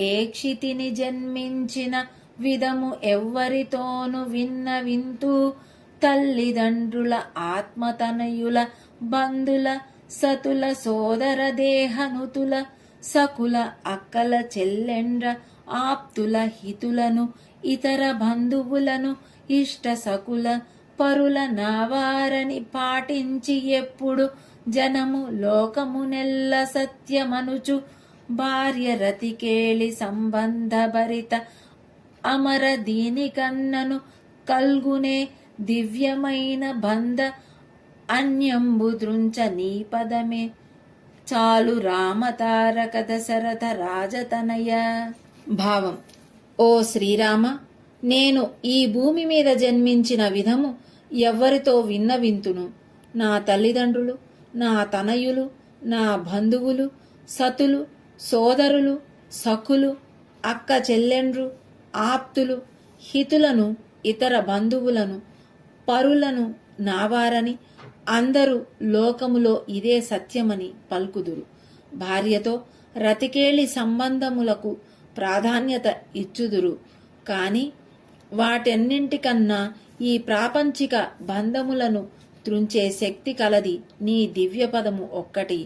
ఏక్షితిని జన్మించిన విధము ఎవ్వరితోను వింతు తల్లిదండ్రుల ఆత్మతనయుల బంధుల సతుల సోదర దేహనుతుల సకుల అక్కల చెల్లెండ్ర ఆప్తుల హితులను ఇతర బంధువులను ఇష్ట సకుల పరుల నావారని పాటించి ఎప్పుడు జనము లోకమునెల్ల సత్యమనుచు భార్య రతికేళి సంబంధ భరిత అమర దీనికన్నను కల్గునే దివ్యమైన బంధ అన్యంబు దృంచ నీ పదమే చాలు రామతారక దశరథ రాజతనయ. భావం: ఓ శ్రీరామ, నేను ఈ భూమి మీద జన్మించిన విధము ఎవ్వరితో వింతును. నా తల్లిదండ్రులు, నా తనయులు, నా బంధువులు, సతులు, సోదరులు, సఖులు, అక్క చెల్లెండ్రు, ఆప్తులు, హితులను, ఇతర బంధువులను, పరులను నావారని అందరూ లోకములో ఇదే సత్యమని పల్కుదురు. భార్యతో రతికేళి సంబంధములకు ప్రాధాన్యత ఇచ్చుదురు. కాని వాటన్నింటికన్నా ఈ ప్రాపంచిక బంధములను త్రుంచే శక్తి కలది నీ దివ్యపదము ఒక్కటి.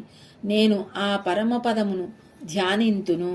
నేను ఆ పరమపదమును ధ్యానింతును.